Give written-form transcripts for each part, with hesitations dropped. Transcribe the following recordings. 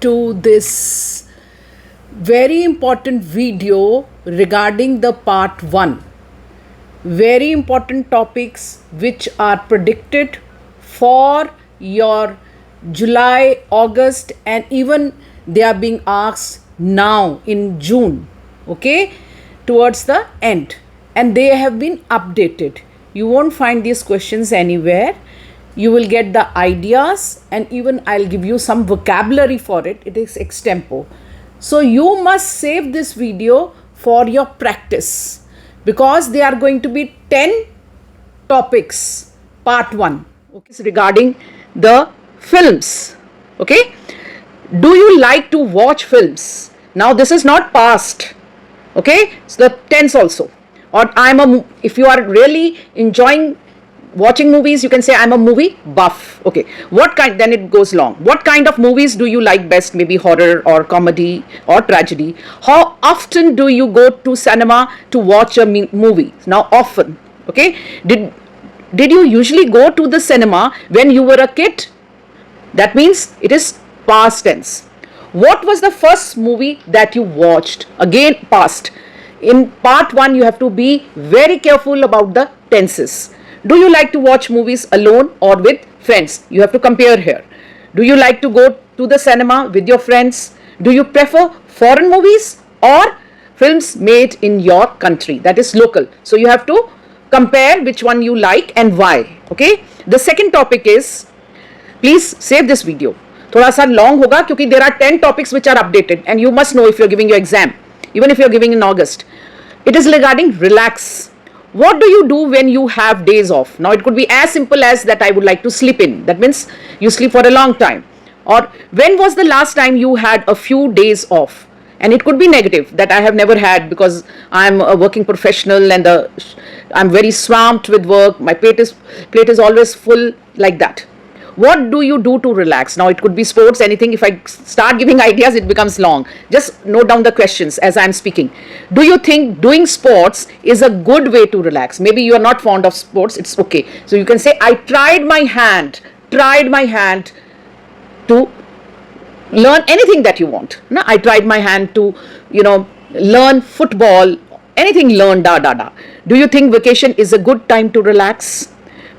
to this very important video regarding the part 1. Very important topics which are predicted for your July, August, and even they are being asked now in June, okay, towards the end, and they have been updated. You won't find these questions anywhere. You will get the ideas, and even I'll give you some vocabulary for it. It is extempo. So you must save this video for your practice, because they are going to be 10 topics, part 1, okay, regarding the films. Okay, do you like to watch films? Now this is not past, okay, it's the tense also. Or if you are really enjoying watching movies, you can say I'm a movie buff. Okay, what kind, then it goes long. What kind of movies do you like best? Maybe horror or comedy or tragedy. How often do you go to cinema to watch a movie? Now often, okay. Did you usually go to the cinema when you were a kid? That means it is past tense. What was the first movie that you watched? Again, past. In part 1, you have to be very careful about the tenses. Do you like to watch movies alone or with friends? You have to compare here. Do you like to go to the cinema with your friends? Do you prefer foreign movies or films made in your country? That is local. So you have to compare which one you like and why. Okay. The second topic is, please save this video. थोड़ा सा long होगा क्योंकि there are 10 topics which are updated and you must know if you are giving your exam, even if you are giving in August. It is regarding relax. What do you do when you have days off? Now it could be as simple as that I would like to sleep in. That means you sleep for a long time. Or when was the last time you had a few days off? And it could be negative, that I have never had because I'm a working professional and I'm very swamped with work. My plate is always full, like that. What do you do to relax? Now it could be sports, anything. If I start giving ideas, it becomes long. Just note down the questions as I'm speaking. Do you think doing sports is a good way to relax? Maybe you are not fond of sports, it's okay. So you can say, I tried my hand to learn anything that you want. No, I tried my hand to, learn football, anything, learn, Do you think vacation is a good time to relax?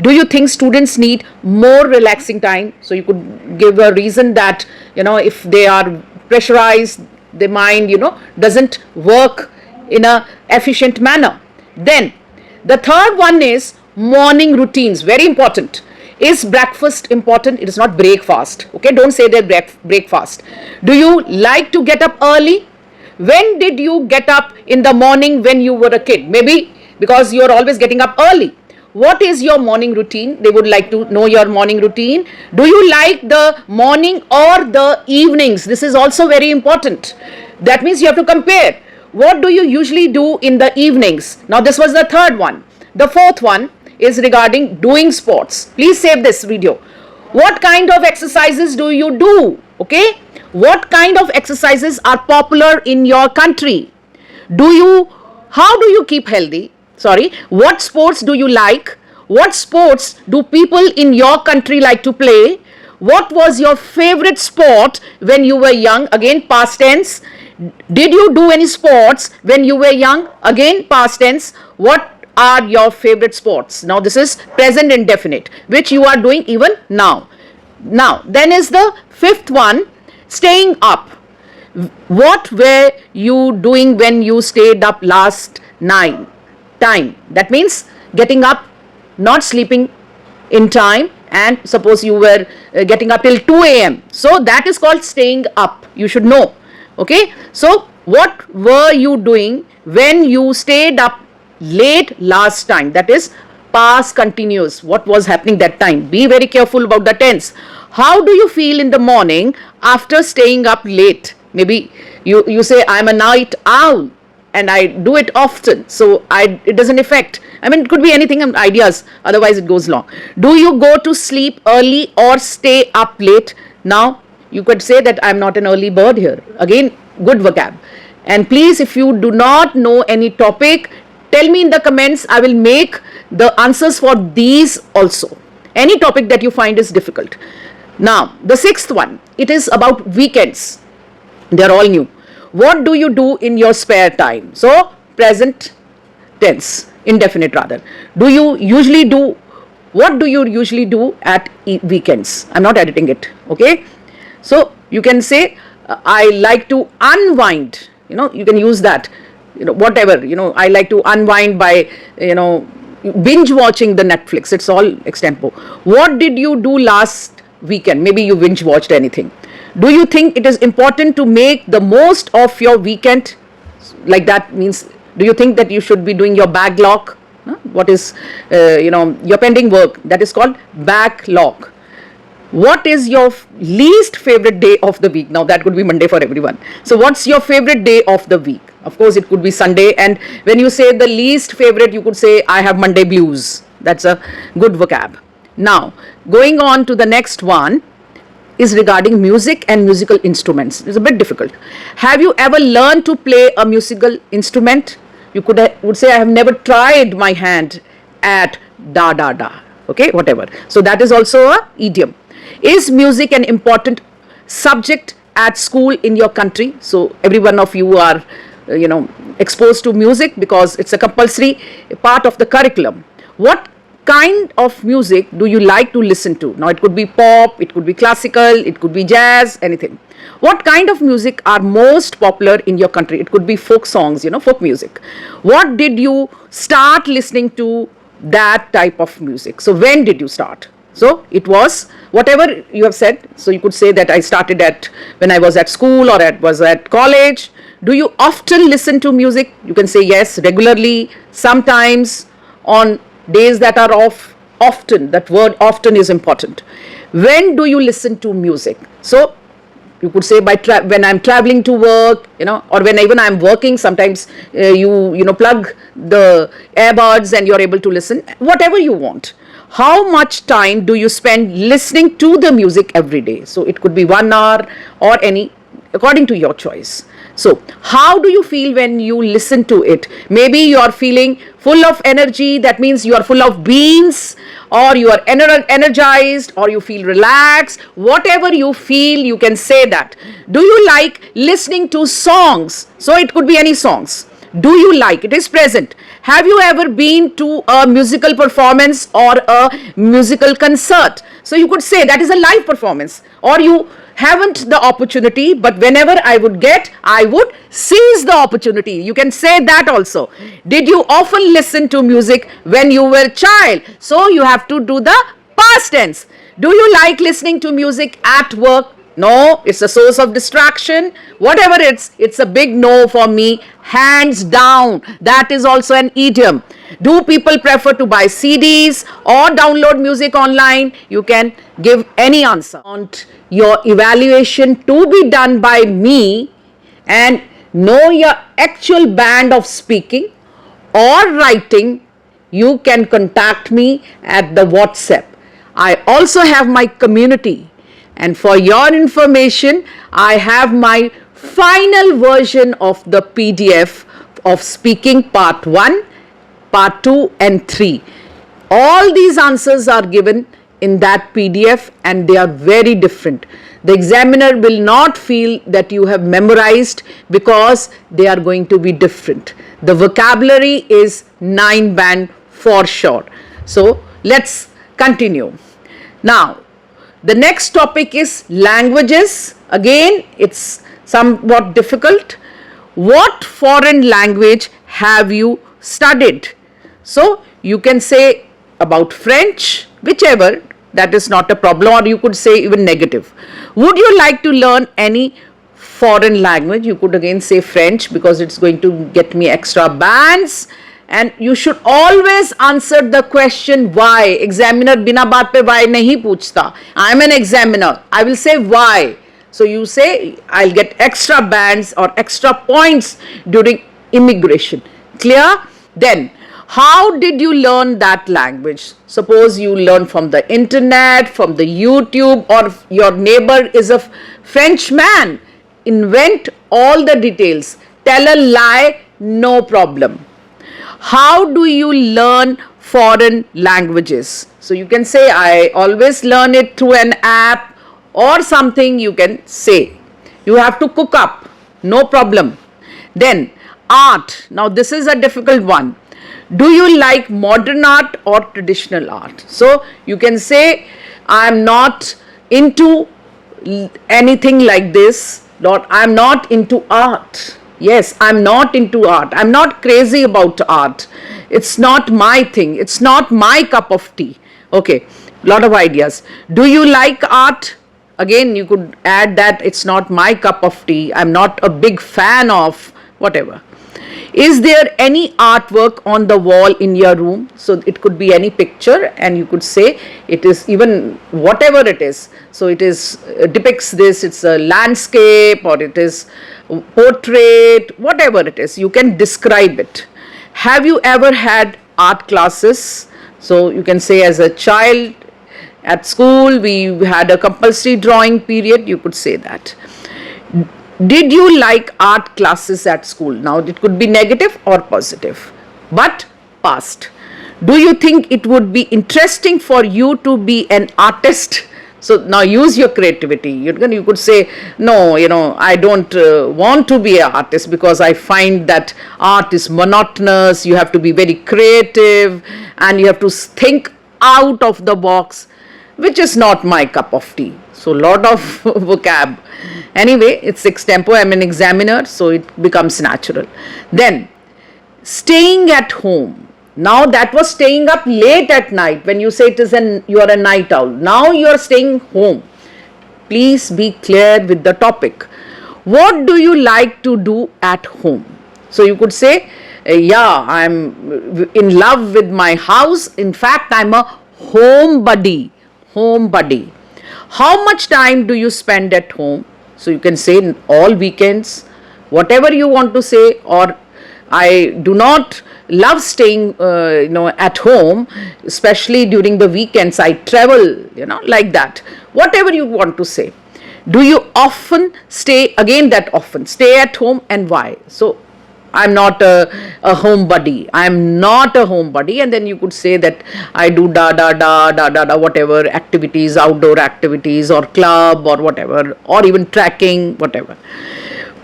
Do you think students need more relaxing time? So you could give a reason that, if they are pressurized, their mind, doesn't work in a efficient manner. Then the third one is morning routines. Very important. Is breakfast important? It is not breakfast. Okay, don't say that breakfast. Do you like to get up early? When did you get up in the morning when you were a kid? Maybe because you're always getting up early. What is your morning routine? They would like to know your morning routine. Do you like the morning or the evenings? This is also very important. That means you have to compare. What do you usually do in the evenings? Now this was the third one. The fourth one is regarding doing sports. Please save this video. What kind of exercises do you do? Okay. What kind of exercises are popular in your country? How do you keep healthy? What sports do you like? What sports do people in your country like to play? What was your favorite sport when you were young? Again, past tense. Did you do any sports when you were young? Again, past tense. What are your favorite sports? Now this is present indefinite, which you are doing even now. Now, then is the fifth one, staying up. What were you doing when you stayed up last night? Time. That means getting up, not sleeping in time, and suppose you were getting up till 2 a.m. So that is called staying up. You should know. Okay. So what were you doing when you stayed up late last time? That is past continuous. What was happening that time? Be very careful about the tense. How do you feel in the morning after staying up late? Maybe you say, I'm a night owl and I do it often, so it doesn't affect. It could be anything, ideas, otherwise it goes long. Do you go to sleep early or stay up late? Now you could say that I'm not an early bird here. Again, good vocab. And please, if you do not know any topic, tell me in the comments. I will make the answers for these also. Any topic that you find is difficult. Now, the sixth one, it is about weekends. They are all new. What do you do in your spare time? So, present tense, indefinite rather. What do you usually do at weekends? I'm not editing it, okay? So, you can say, I like to unwind. You can use that. Whatever, I like to unwind by, binge watching the Netflix. It's all extempo. What did you do last weekend? Maybe you binge watched anything. Do you think it is important to make the most of your weekend? Like that means, do you think that you should be doing your backlog? What is, your pending work? That is called backlog. What is your least favorite day of the week? Now that could be Monday for everyone. So what's your favorite day of the week? Of course, it could be Sunday. And when you say the least favorite, you could say, I have Monday blues. That's a good vocab. Now, going on to the next one is regarding music and musical instruments. It's a bit difficult. Have you ever learned to play a musical instrument? You would say, I have never tried my hand at da da da. Okay, whatever. So that is also a idiom. Is music an important subject at school in your country? So every one of you are, exposed to music because it's a compulsory part of the curriculum. What kind of music do you like to listen to? Now it could be pop, it could be classical, it could be jazz, anything. What kind of music are most popular in your country? It could be folk songs, folk music. What did you start listening to that type of music? So when did you start? So it was whatever you have said. So you could say that I started when I was at school or was at college. Do you often listen to music? You can say yes, regularly, sometimes, on days that are off. Often, that word often is important. When do you listen to music? So you could say when I'm traveling to work, or when even I'm working, sometimes you plug the earbuds and you're able to listen, whatever you want. How much time do you spend listening to the music every day? So it could be 1 hour or according to your choice. So how do you feel when you listen to it? Maybe you are feeling full of energy. That means you are full of beans, or you are energized, or you feel relaxed. Whatever you feel, you can say that. Do you like listening to songs? So it could be any songs. Do you like? It is present. Have you ever been to a musical performance or a musical concert? So you could say that is a live performance, or you haven't the opportunity, but whenever I would seize the opportunity. You can say that also. Did you often listen to music when you were a child? So you have to do the past tense. Do you like listening to music at work? No, it's a source of distraction. Whatever it's a big no for me, hands down. That is also an idiom. Do people prefer to buy CDs or download music online? You can give any answer. Want your evaluation to be done by me and know your actual band of speaking or writing, you can contact me at the WhatsApp. I also have my community. And for your information, I have my final version of the PDF of speaking part 1, part 2 and 3. All these answers are given in that PDF and they are very different. The examiner will not feel that you have memorized because they are going to be different. The vocabulary is 9 band for sure. So let's continue. Now, the next topic is languages. Again, it's somewhat difficult. What foreign language have you studied? So, you can say about French, whichever, that is not a problem, or you could say even negative. Would you like to learn any foreign language? You could again say French because it's going to get me extra bands. And you should always answer the question why. Examiner bina baat pe why nahi पूछता. I am an examiner. I will say why. So you say I'll get extra bands or extra points during immigration. Clear? Then how did you learn that language? Suppose you learn from the internet, from the YouTube, or your neighbor is a Frenchman. Invent all the details. Tell a lie, no problem. How do you learn foreign languages? So you can say I always learn it through an app, or something you can say. You have to cook up, no problem. Then art. Now this is a difficult one. Do you like modern art or traditional art? So you can say, I am not into anything like this, or I am not into art. Yes, I'm not into art. I'm not crazy about art. It's not my thing. It's not my cup of tea. Okay, lot of ideas. Do you like art? Again, you could add that it's not my cup of tea. I'm not a big fan of whatever. Is there any artwork on the wall in your room? So it could be any picture, and you could say it is even whatever it is. So it is depicts this, it's a landscape, or it is portrait, whatever it is, you can describe it. Have you ever had art classes? So you can say, as a child at school we had a compulsory drawing period, you could say that. Did you like art classes at school? Now it could be negative or positive, but past. Do you think it would be interesting for you to be an artist? So now use your creativity. You could say, no, I don't want to be an artist because I find that art is monotonous. You have to be very creative and you have to think out of the box, which is not my cup of tea. So lot of vocab. Anyway, it's extempo. I'm an examiner, so it becomes natural. Then staying at home. Now that was staying up late at night. When you say you are a night owl. Now you are staying home. Please be clear with the topic. What do you like to do at home? So you could say, yeah, I'm in love with my house. In fact, I'm a homebody. Homebody. How much time do you spend at home? So you can say all weekends, whatever you want to say, or I do not love staying, at home, especially during the weekends. I travel, like that. Whatever you want to say. Do you often stay, again that often, stay at home, and why? So I'm not a homebody. I'm not a homebody. And then you could say that I do whatever activities, outdoor activities, or club, or whatever, or even trekking, whatever.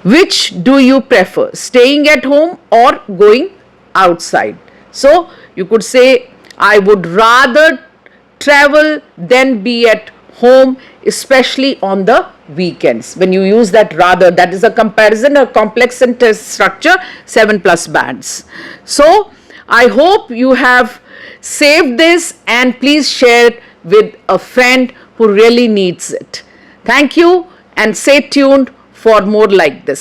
Which do you prefer, staying at home or going outside? So you could say, I would rather travel than be at home, especially on the weekends. When you use that rather, that is a comparison, a complex sentence structure, 7+ bands. So I hope you have saved this, and please share it with a friend who really needs it. Thank you, and stay tuned for more like this.